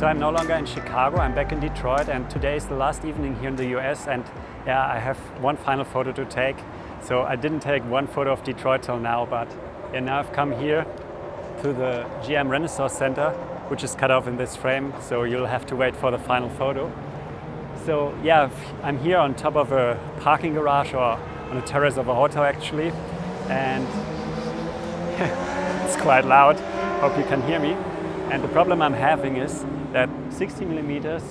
So I'm no longer in Chicago, I'm back in Detroit, and today is the last evening here in the US, and yeah, I have one final photo to take. So I didn't take one photo of Detroit till now, but yeah, now I've come here to the GM Renaissance Center, which is cut off in this frame, so you'll have to wait for the final photo. So yeah, I'm here on top of a parking garage, or on a terrace of a hotel actually, and it's quite loud, hope you can hear me. And the problem I'm having is that 60 millimeters,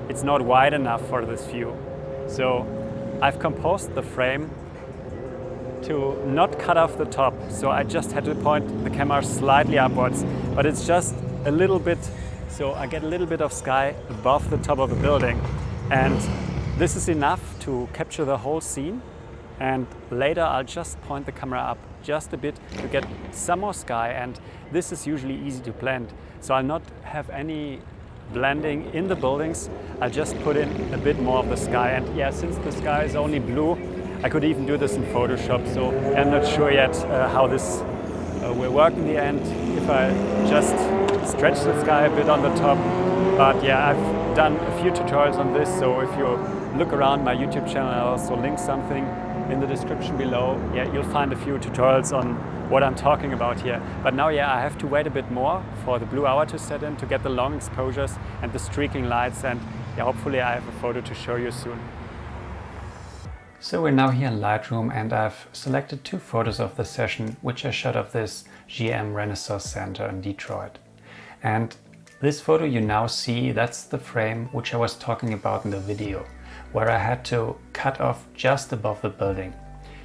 it's not wide enough for this view. So I've composed the frame to not cut off the top. So I just had to point the camera slightly upwards, but it's just a little bit, so I get a little bit of sky above the top of the building. And this is enough to capture the whole scene. And later I'll just point the camera up just a bit to get some more sky, and this is usually easy to blend. So I'll not have any blending in the buildings, I'll just put in a bit more of the sky. And yeah, since the sky is only blue, I could even do this in Photoshop, so I'm not sure yet how this will work in the end, if I just stretch the sky a bit on the top. But yeah, I've done a few tutorials on this, so if you look around my YouTube channel, I'll also link something in the description below. Yeah, you'll find a few tutorials on what I'm talking about here. But now, yeah, I have to wait a bit more for the blue hour to set in to get the long exposures and the streaking lights, and yeah, hopefully I have a photo to show you soon. So we're now here in Lightroom, and I've selected two photos of the session which I shot of this GM Renaissance Center in Detroit. And this photo you now see, that's the frame which I was talking about in the video, where I had to cut off just above the building.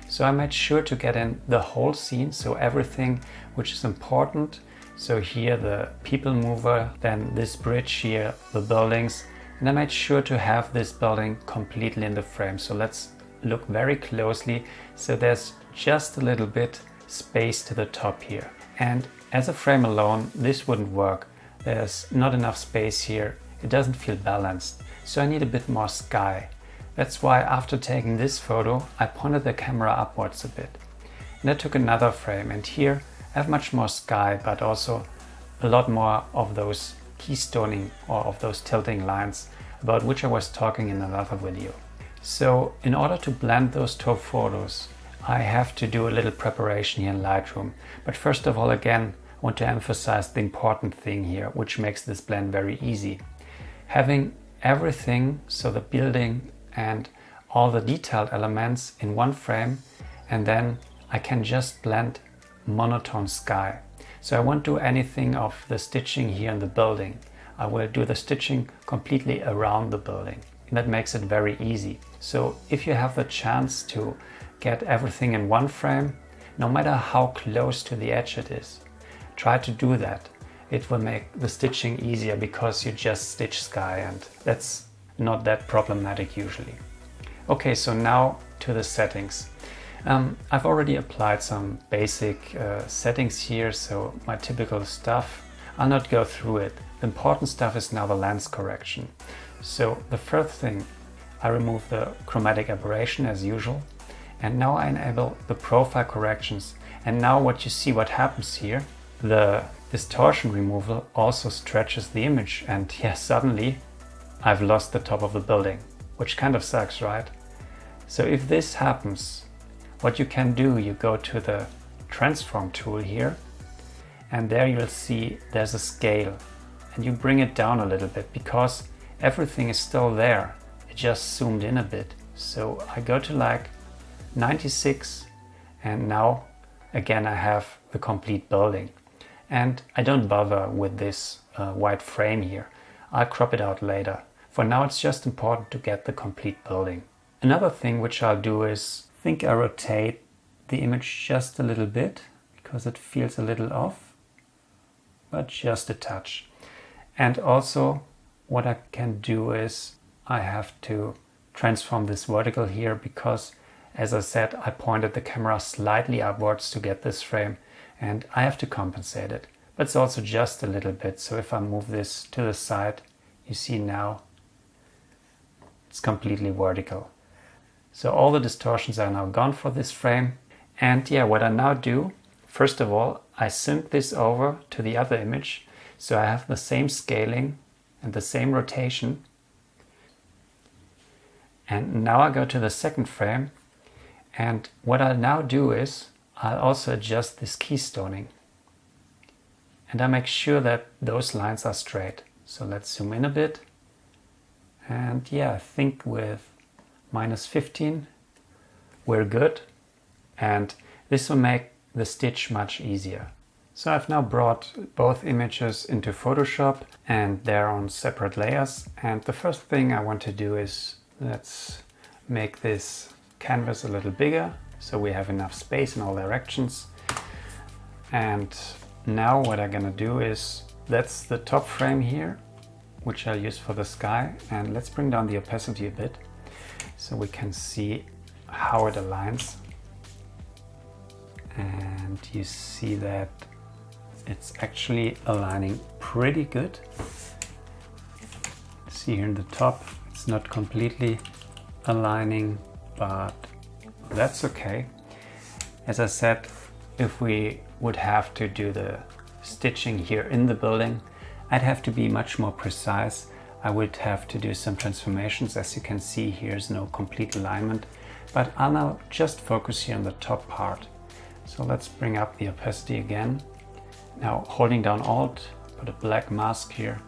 So I made sure to get in the whole scene, so everything which is important. So here the people mover, then this bridge here, the buildings, and I made sure to have this building completely in the frame. So let's look very closely. So there's just a little bit space to the top here. And as a frame alone, this wouldn't work. There's not enough space here. It doesn't feel balanced. So I need a bit more sky. That's why after taking this photo, I pointed the camera upwards a bit. And I took another frame, and here I have much more sky, but also a lot more of those keystoning or of those tilting lines about which I was talking in another video. So in order to blend those two photos, I have to do a little preparation here in Lightroom. But first of all, again, I want to emphasize the important thing here, which makes this blend very easy. Having everything, so the building and all the detailed elements in one frame, and then I can just blend monotone sky. So I won't do anything of the stitching here in the building. I will do the stitching completely around the building. And that makes it very easy. So if you have the chance to get everything in one frame, no matter how close to the edge it is, try to do that. It will make the stitching easier because you just stitch sky, and that's not that problematic usually. Okay, so now to the settings. I've already applied some basic settings here, so my typical stuff. I'll not go through it. The important stuff is now the lens correction. So the first thing, I remove the chromatic aberration as usual, and now I enable the profile corrections. And now what you see, what happens here, the distortion removal also stretches the image, and yeah, suddenly I've lost the top of the building, which kind of sucks, right? So if this happens, what you can do, you go to the transform tool here, and there you'll see there's a scale, and you bring it down a little bit because everything is still there. It just zoomed in a bit. So I go to like 96, and now again I have the complete building. And I don't bother with this white frame here. I'll crop it out later. For now it's just important to get the complete building. Another thing which I'll do is, I think I rotate the image just a little bit because it feels a little off, but just a touch. And also what I can do is I have to transform this vertical here because, as I said, I pointed the camera slightly upwards to get this frame, and I have to compensate it. But it's also just a little bit. So if I move this to the side, you see now it's completely vertical. So all the distortions are now gone for this frame. And yeah, what I now do, first of all, I sync this over to the other image. So I have the same scaling and the same rotation. And now I go to the second frame, and what I'll now do is I'll also adjust this keystoning. And I make sure that those lines are straight. So let's zoom in a bit. And yeah, I think with -15 we're good. And this will make the stitch much easier. So I've now brought both images into Photoshop and they're on separate layers. And the first thing I want to do is let's make this canvas a little bigger so we have enough space in all directions. And now what I'm gonna do is, that's the top frame here, which I'll use for the sky. And let's bring down the opacity a bit so we can see how it aligns. And you see that it's actually aligning pretty good. See here in the top, it's not completely aligning, but that's okay. As I said, if we would have to do the stitching here in the building, I'd have to be much more precise. I would have to do some transformations. As you can see, here's no complete alignment, but I'll now just focus here on the top part. So let's bring up the opacity again. Now holding down Alt, put a black mask here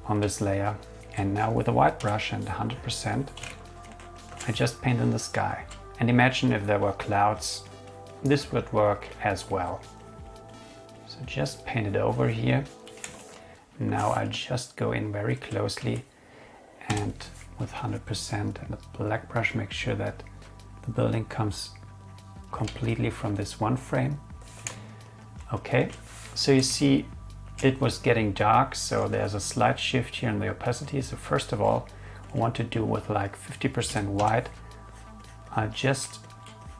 on this layer. And now with a white brush and 100%, I just paint in the sky. And imagine if there were clouds, this would work as well. So just paint it over here. Now I just go in very closely and with 100% and a black brush make sure that the building comes completely from this one frame. Okay, so you see it was getting dark, so there's a slight shift here in the opacity. So first of all, I want to do with like 50% white. I just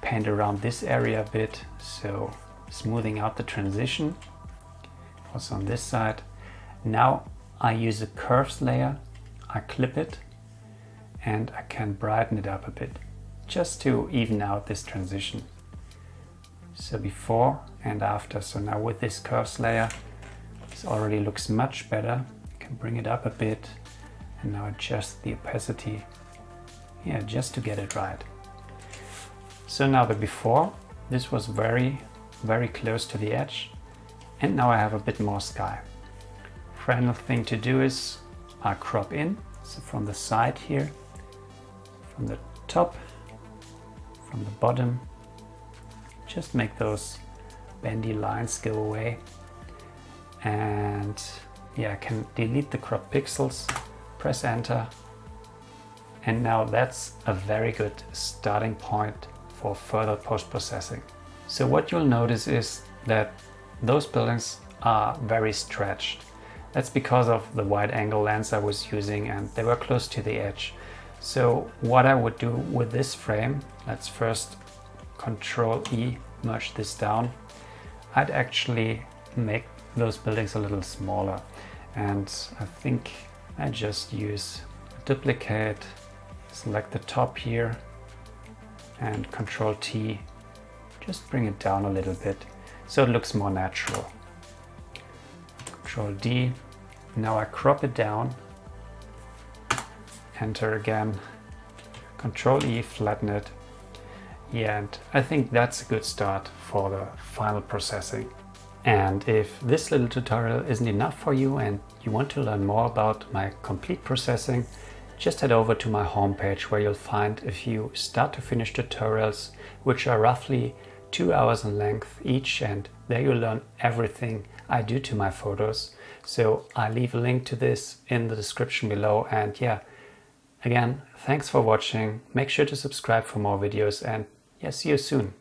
paint around this area a bit, so smoothing out the transition. Also on this side. Now I use a curves layer, I clip it, and I can brighten it up a bit, just to even out this transition. So before and after. So now with this curves layer, this already looks much better. You can bring it up a bit and now adjust the opacity. Yeah, just to get it right. So now the before, this was very close to the edge. And now I have a bit more sky. Final thing to do is I crop in. So from the side here, from the top, from the bottom, just make those bendy lines go away. And yeah, I can delete the crop pixels, press enter. And now that's a very good starting point for further post-processing. So what you'll notice is that those buildings are very stretched. That's because of the wide angle lens I was using and they were close to the edge. So what I would do with this frame, let's first Control E, merge this down. I'd actually make those buildings a little smaller. And I think I just use duplicate, select the top here and Control T, just bring it down a little bit so it looks more natural. Control D, now I crop it down, enter again, Control E, flatten it. Yeah, and I think that's a good start for the final processing. And if this little tutorial isn't enough for you and you want to learn more about my complete processing, just head over to my homepage where you'll find a few start to finish tutorials which are roughly 2 hours in length each, and there you'll learn everything I do to my photos. So I'll leave a link to this in the description below. And yeah, again, thanks for watching. Make sure to subscribe for more videos and yeah, see you soon.